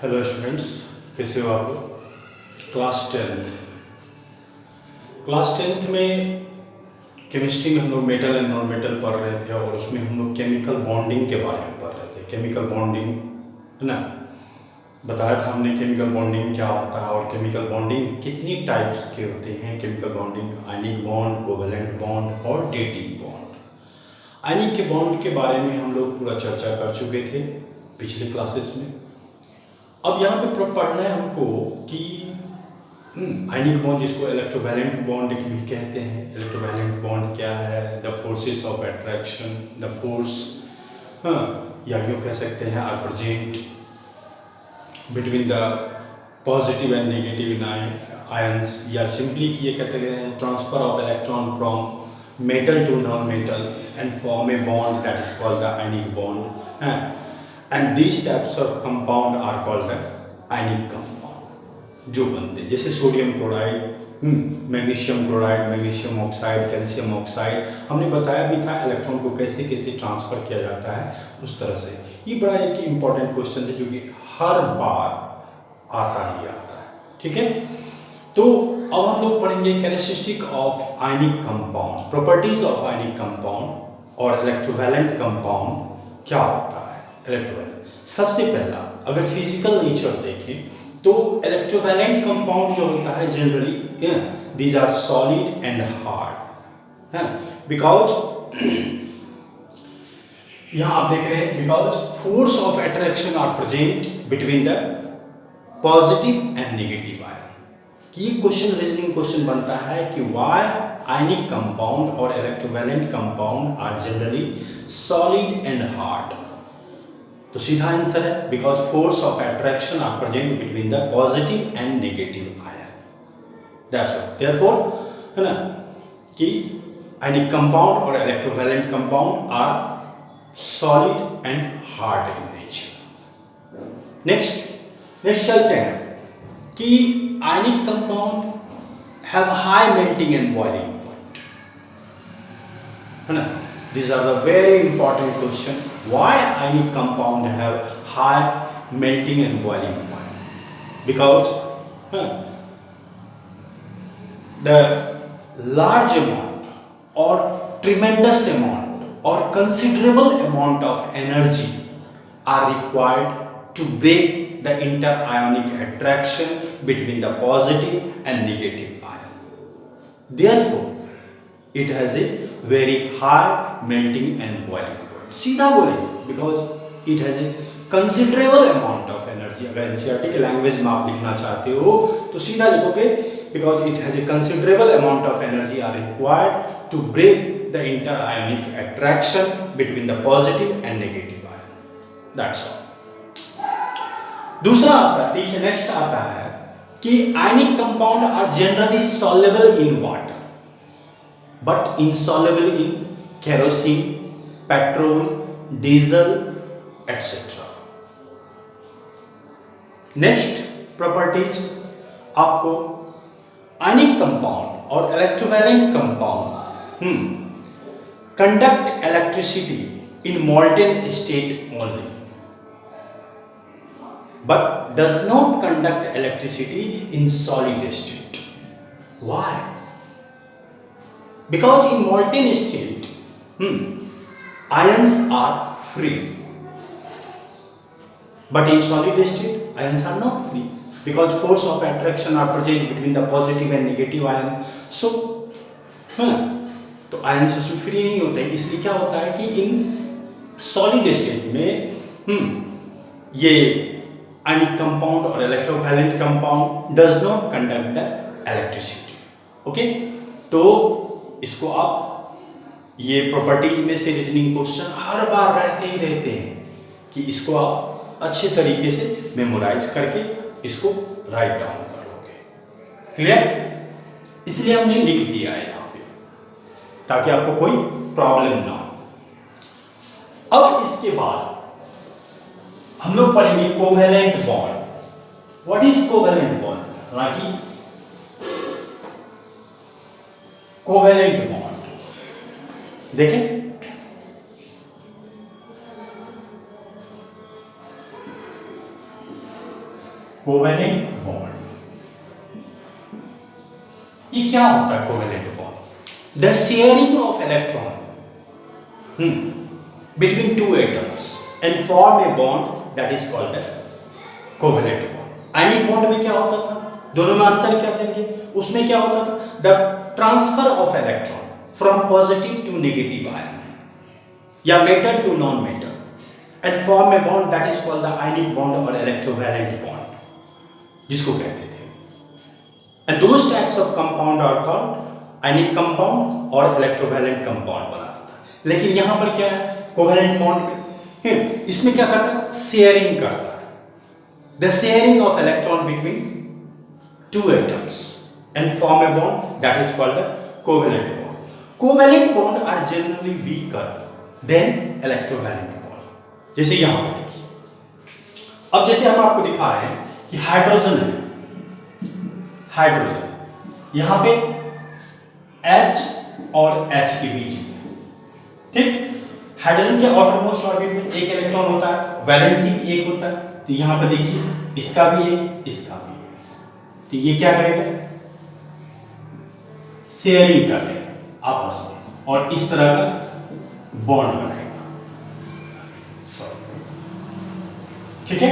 Hello students, कैसे हो आप लोग। क्लास टेंथ में केमिस्ट्री में हम लोग मेटल एंड नॉन मेटल पढ़ रहे थे और उसमें हम लोग केमिकल बॉन्डिंग के बारे में पढ़ रहे थे। केमिकल बॉन्डिंग है ना, बताया था हमने केमिकल बॉन्डिंग क्या होता है और केमिकल बॉन्डिंग कितनी टाइप्स के होते हैं। Chemical bonding ionic bond, covalent bond और डेटिंग बॉन्ड। आयनिक के बॉन्ड के बारे में हम लोग पूरा चर्चा कर चुके थे पिछले क्लासेस में। अब यहाँ पे पढ़ना है हमको कि आयनिक बॉन्ड, जिसको इलेक्ट्रोवैलेंट बॉन्ड भी कहते हैं। इलेक्ट्रोवैलेंट बॉन्ड क्या है? The forces of attraction, the force, या यूँ कह सकते हैं are present between the positive and negative ions, या सिंपली ये कहते हैं transfer of electron from metal to non metal and form a bond that is called the ionic bond. And these types of compound are called the ionic compound जो बनते हैं, जैसे sodium chloride, magnesium chloride, magnesium oxide, calcium oxide. हमने बताया भी था electron को कैसे कैसे ट्रांसफर किया जाता है उस तरह से। ये बड़ा एक इम्पॉर्टेंट क्वेश्चन है जो कि हर बार आता ही आता है, ठीक है। तो अब हम लोग पढ़ेंगे characteristic of ionic compound, properties of ionic compound और इलेक्ट्रोवैलेंट कंपाउंड क्या होता है। इलेक्ट्रोवैलेंट सबसे पहला, अगर फिजिकल नेचर देखें तो इलेक्ट्रोवैलेंट कंपाउंड जो होता है generally these are solid and hard, because यहाँ आप देख रहे हैं because force of attraction are present between the positive and negative ion. कि क्वेश्चन रीजनिंग क्वेश्चन बनता है कि व्हाई आयनिक कंपाउंड और electrovalent compound are generally solid and hard. तो सीधा आंसर है because force of attraction are present between the positive and negative ion. That's what therefore, है ना, कि आयनिक कंपाउंड और electrovalent compound are solid and hard in nature. Next चलते हैं कि ionic compound have high melting and boiling point, है ना। These are the very important question. Why ionic compound have high melting and boiling point? Because the large amount or tremendous amount or considerable amount of energy are required to break the interionic attraction between the positive and negative ion. Therefore, it has a very high melting and boiling point. सीधा बोलेंगे because it has a considerable amount of energy. अगर NCERT के language में आप लिखना चाहते हो तो सीधा लिखोगे because it has a considerable amount of energy are required to break the interionic attraction between the positive and negative ion. That's all. दूसरा आता है, नेक्स्ट आता है कि ionic compound are generally soluble in water but insoluble in kerosene, petrol, diesel, etc. Next properties आपको आयनिक compound और electrovalent compound conduct electricity in molten state only but does not conduct electricity in solid state. Why? Because in molten state, ions are free, but in solid state, ions are not free because force of attraction are present between the positive and negative ion. So, तो ions उसमें free नहीं होते, इसलिए क्या होता है कि इन solid state में ये आयनिक कंपाउंड और electrovalent compound does not conduct the electricity. Okay, तो इसको आप ये प्रॉपर्टीज में से रीजनिंग क्वेश्चन हर बार रहते ही रहते हैं कि इसको आप अच्छे तरीके से मेमोराइज करके इसको राइट डाउन कर लोगे। क्लियर? इसलिए हमने लिख दिया है यहाँ पे ताकि आपको कोई प्रॉब्लम ना हो। अब इसके बाद हम लोग पढ़ेंगे covalent bond. What is covalent bond? हालांकि कोवेलेंट बॉन्ड देखें, कोवेलेंट बॉन्ड। ये क्या होता है covalent bond? The sharing of electron between two atoms and form a bond that is called a covalent bond. Ionic bond में क्या होता था? दोनों में अंतर क्या देंगे? उसमें क्या होता था? The transfer of electron from positive to negative ion या metal to non-metal and form a bond that is called the ionic bond or electrovalent bond, जिसको कहते थे। And those types of compound are called ionic compound और electrovalent compound बनाता था। लेकिन यहाँ पर क्या है? कोवेलेंट बॉन्ड इसमें क्या करता है? शेयरिंग करता है। The sharing of electron between two atoms and form a bond that is called the covalent bond. Covalent bond are generally weaker than electrovalent bond. जैसे यहां पर देखिए, अब जैसे हम आपको दिखा रहे हैं कि हाइड्रोजन है, हाइड्रोजन यहां पे H और H के बीच में, ठीक। हाइड्रोजन के आउटरमोस्ट ऑर्बिट में एक इलेक्ट्रॉन होता है, वैलेंसी भी एक होता है। तो यहां पर देखिए इसका भी एक, इसका भी एक। तो ये क्या करेगा? शेयरिंग कर लेगा आपस में और इस तरह का बॉन्ड बनाएगा, ठीक है।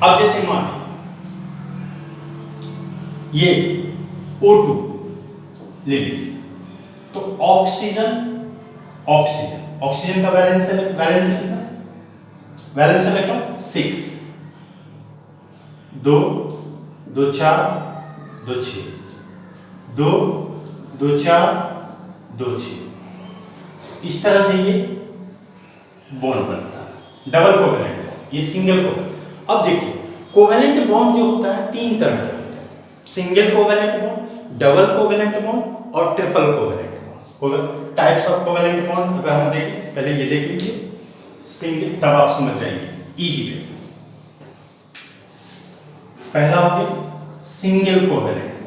अब जैसे मान लीजिए ये O2 ले लीजिए, तो ऑक्सीजन ऑक्सीजन ऑक्सीजन का वैलेंस कितना? Valence electron 6, 2 2 4 2 6, 2 2 4 2 6। इस तरह से ये बॉन्ड बनता है, डबल कोवेलेंट बॉन्ड, ये सिंगल कोवेलेंट। अब देखिए कोवेलेंट बॉन्ड जो होता है तीन तरह के होते हैं, single covalent bond, double covalent bond और triple covalent bond. Types of covalent bond अगर हम देखें, पहले ये देख लीजिए सिंगल, तब आप समझ जाएंगे इजी वे। पहला हो गया single covalent bond.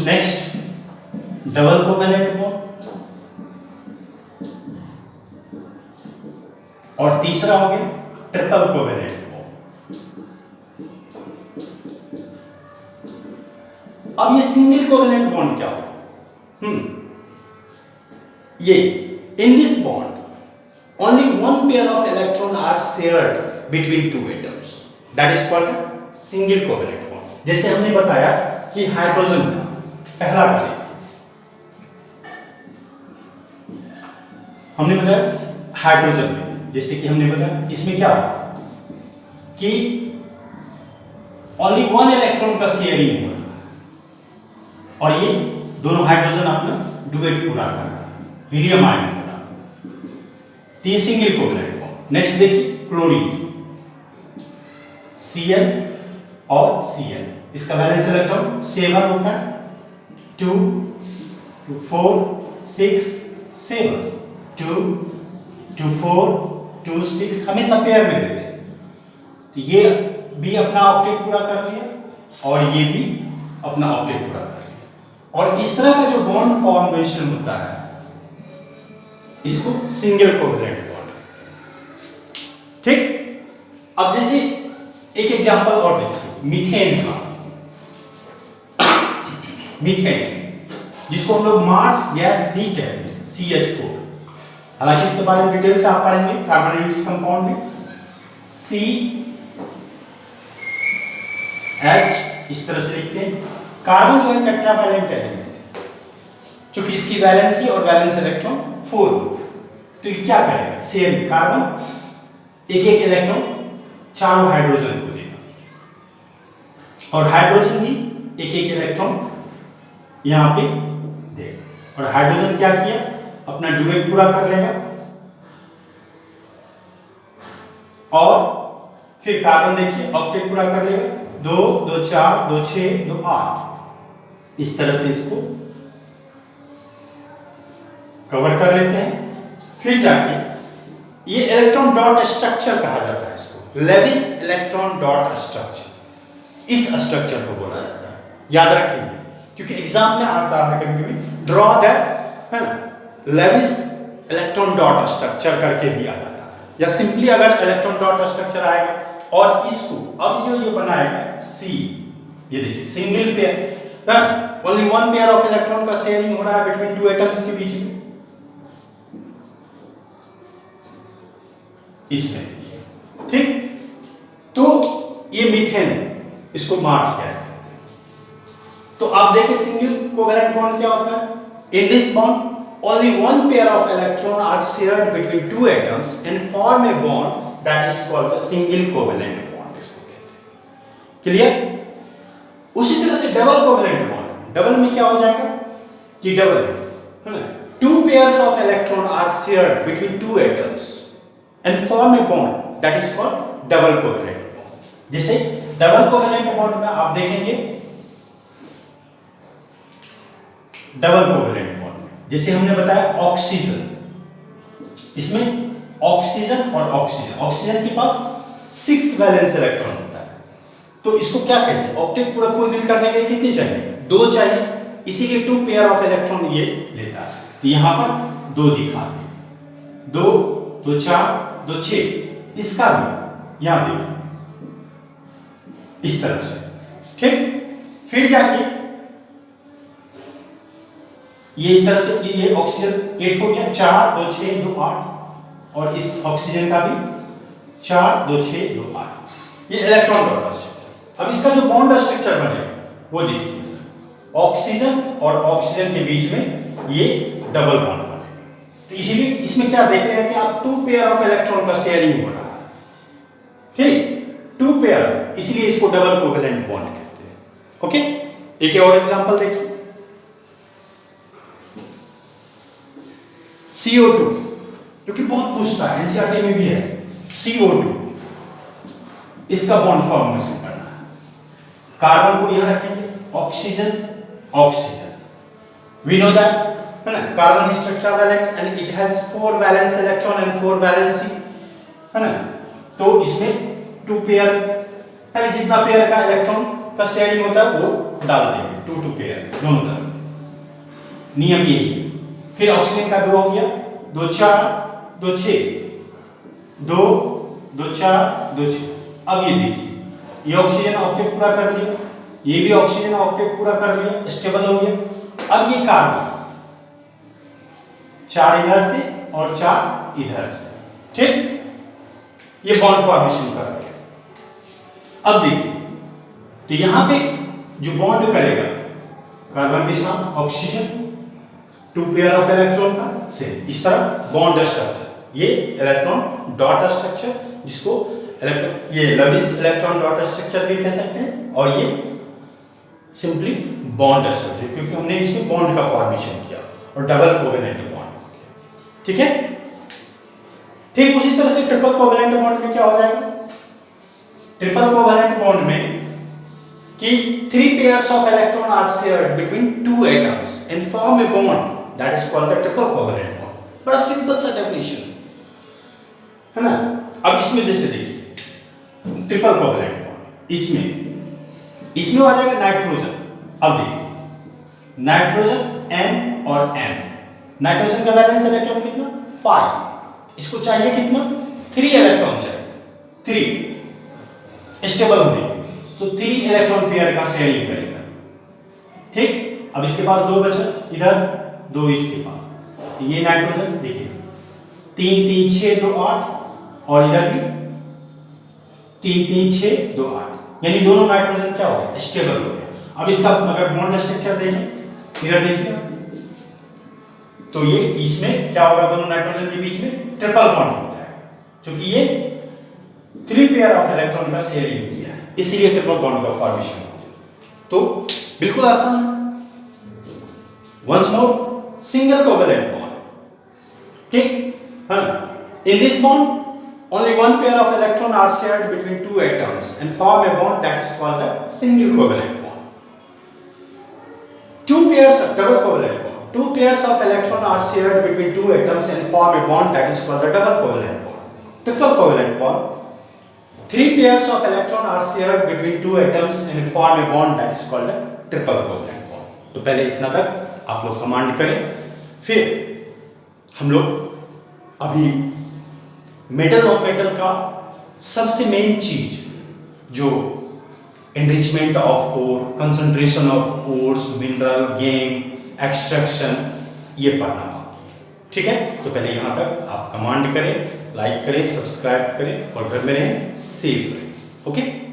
Next double covalent bond और तीसरा हो गया ट्रिपल कोवेलेंट बॉन्ड। अब ये सिंगल कोवेलेंट बॉन्ड क्या होगा? ये in this bond only one pair of electron are shared between two atoms, that is called single covalent bond. जैसे हमने बताया कि हाइड्रोजन का पहला कार्य हमने बताया हाइड्रोजन में, जैसे कि हमने बताया इसमें क्या होगा कि ओनली वन इलेक्ट्रॉन का शेयरिंग हुआ और ये दोनों हाइड्रोजन अपना डुएट पूरा कर रहा है, हीलियम आयन पूरा। तो ये सिंगल कोवेलेंट बॉन्ड। नेक्स्ट देखिए क्लोरीन, Cl और Cl, इसका वैलेंस इलेक्ट्रॉन 7 होता है, 2 2 4 6 7, 2 2 4 2 6, हमेशा पेयर में देते हैं। तो ये भी अपना ऑक्टेट पूरा कर लिया और ये भी अपना ऑक्टेट पूरा कर लिया। और इस तरह का जो बॉन्ड फॉर्मेशन होता है इसको सिंगल कोवेलेंट बॉन्ड, ठीक। अब जैसे एक एग्जांपल और देखिए मीथेन का, मीथेन जिसको हम लोग मार्स गैस भी कहते हैं, CH4। हालांकि इसके बारे में डिटेल से आप पढ़ेंगे कार्बोनेटेड कंपाउंड में। CH इस तरह से लिखते हैं। कार्बन जो है टेट्रावैलेंट एलिमेंट, क्योंकि इसकी वैलेंसी और वैलेंस इलेक्ट्रॉन 4, तो ये क्या करेगा? शेयरिंग, कार्बन एक एक इलेक्ट्रॉन चारों हाइड्रोजन को देगा और हाइड्रोजन भी एक एक इलेक्ट्रॉन यहां पे देगा। और हाइड्रोजन क्या किया? अपना डुएट पूरा कर लेगा और फिर कार्बन देखिए ऑक्टेट पूरा कर लेगा, 2 2 4 2 6 2 8। इस तरह से इसको कवर कर लेते हैं। फिर जाके ये इलेक्ट्रॉन डॉट स्ट्रक्चर कहा जाता है इसको, लेविस इलेक्ट्रॉन डॉट स्ट्रक्चर, इस स्ट्रक्चर को बोला जाता है। याद रखेंगे क्योंकि एग्जाम में आता है कभी कभी draw the Lewis electron dot structure करके दिया जाता है, या सिंपली अगर इलेक्ट्रॉन डॉट स्ट्रक्चर आएगा और इसको अब जो ये बनाएगा सी, ये देखिए single pair, only one pair of electron का शेयरिंग हो रहा है बिटवीन टू एटम्स के बीच में, इसमें ठीक। तो ये मीथेन, इसको मार्स गैस कहते हैं। तो आप देखिए सिंगल कोवेलेंट बॉन्ड क्या होता है। इन this bond only one pair of electron are shared between two atoms and form a bond that is called the single covalent bond, इसको कहते हैं। क्लियर। उसी तरह से डबल कोवेलेंट बॉन्ड, डबल में क्या हो जाएगा कि डबल है ना, two pairs of electron are shared between two atoms and form a bond that is called double covalent bond। जैसे डबल कोवेलेंट बॉन्ड में आप देखेंगे डबल कोवेलेंट बॉन्ड जैसे हमने बताया ऑक्सीजन, इसमें ऑक्सीजन और ऑक्सीजन, ऑक्सीजन के पास 6 वैलेंस इलेक्ट्रॉन होता है, तो इसको क्या कहते हैं, ऑक्टेट पूरा फुलफिल करने के लिए कितने चाहिए, 2 चाहिए, इसीलिए 2 पेयर ऑफ इलेक्ट्रॉन ये लेता है। तो यहां पर 2 दिखा दिए, 2 2 4 2 6, इसका भी यहां देखिए इस तरह से, ठीक। फिर जाके ये इस तरह से ये ऑक्सीजन 8 हो गया, 4 2 6 2 8, और इस ऑक्सीजन का भी 4 2 6 2 8, ये इलेक्ट्रॉन डॉट स्ट्रक्चर। अब इसका जो बॉन्ड स्ट्रक्चर बनेगा वो देखिए सर, ऑक्सीजन और ऑक्सीजन के बीच में ये डबल बॉन्ड बनेगा। तो इसीलिए इसमें क्या देख रहे हैं कि आप 2 पेयर ऑफ इलेक्ट्रॉन का शेयरिंग हो रहा है, ठीक, 2 पेयर, इसलिए इसको डबल कोवेलेंट बॉन्ड कहते हैं। ओके, एक और एग्जांपल देखिए, CO2, जो कि बहुत पूछता है, एनसीईआरटी में भी है, CO2, इसका बॉन्ड फॉर्मेशन करना है, कार्बन को यहां रखेंगे, oxygen oxygen, we know that है ना, carbon is tetravalent and it has 4 valence electron and 4 valency, है ना। तो इसमें 2 पेयर, पहले जितना पेयर का इलेक्ट्रॉन का शेयरिंग होता है वो डाल देंगे, 2 पेयर दोनों तरफ, नियम यही है। फिर ऑक्सीजन का 2 हो गया, 2 4 2 6 2 2 4 2 6। अब ये देखिए ये ऑक्सीजन ऑक्टेट पूरा कर लिया, ये भी ऑक्सीजन ऑक्टेट पूरा कर लिया, स्टेबल हो गया। अब ये कार्बन 4 इधर से और 4 इधर से, ठीक, ये बॉन्ड फॉर्मेशन कर गया। अब देखिए तो यहां पे जो बॉन्ड करेगा कार्बन के साथ ऑक्सीजन, 2 पेयर ऑफ इलेक्ट्रॉन का से इस तरह बॉन्ड स्ट्रक्चर, ये इलेक्ट्रॉन डॉट स्ट्रक्चर, जिसको इलेक्ट्रॉन ये लेविस इलेक्ट्रॉन डॉट स्ट्रक्चर भी कह सकते हैं, और ये सिंपली बॉन्ड स्ट्रक्चर, क्योंकि हमने इसमें बॉन्ड का फॉर्मेशन किया और डबल कोवेलेंट बॉन्ड हो गया, ठीक है। ठीक उसी तरह से ट्रिपल कोवेलेंट बॉन्ड में क्या हो जाएगा, ट्रिपल कोवेलेंट बॉन्ड में कि 3 pairs of electron are shared between 2 atoms and form a bond that is called the triple covalent bond। बड़ा सिंपल सा डेफिनेशन है ना। अब इसमें जैसे देखिए ट्रिपल कोवेलेंट बॉन्ड, इसमें आ जाएगा नाइट्रोजन। अब देखिए नाइट्रोजन N और N, नाइट्रोजन का वैलेंस इलेक्ट्रॉन कितना 5, इसको चाहिए कितना 3 इलेक्ट्रॉन चाहिए, 3 स्टेबल होने के, तो 3 इलेक्ट्रॉन पेयर का शेयरिंग करेगा, ठीक। अब इसके पास 2 बचा, इधर 2 इसके पास, ये नाइट्रोजन देखिए 3 3 6 2 8, और इधर भी 3 3 6 2 8, यानी दोनों नाइट्रोजन क्या हो गए स्टेबल हो गए। अब इसका अगर बॉन्ड स्ट्रक्चर देखें, इधर देखिए तो ये इसमें क्या होगा, दोनों नाइट्रोजन के बीच में ट्रिपल बॉन्ड हो जाएगा, क्योंकि ये 3 पेयर ऑफ इलेक्ट्रॉन का शेयरिंग किया है, इसीलिए ट्रिपल बॉन्ड का फॉर्मेशन हो गया। तो बिल्कुल आसान, once more single covalent bond, ठीक है ना। In this bond only one pair of electron are shared between 2 atoms and form a bond that is called the single covalent bond। 2 pairs of double covalent bond, 2 pairs of electron are shared between 2 atoms and form a bond that is called the double covalent bond। triple covalent bond, 3 pairs of electron are shared between 2 atoms and form a bond that is called the triple covalent bond। तो पहले इतना तक आप लोग command करें। फिर हम लोग अभी मेटल नॉन मेटल का सबसे मेन चीज जो enrichment of ore, concentration of ores, mineral gangue, extraction, ये पढ़ना बाकी है। ठीक है, तो पहले यहाँ तक आप कमांड करें, लाइक करें, सब्सक्राइब करें और घर में रहें, सेफ रहें। ओके।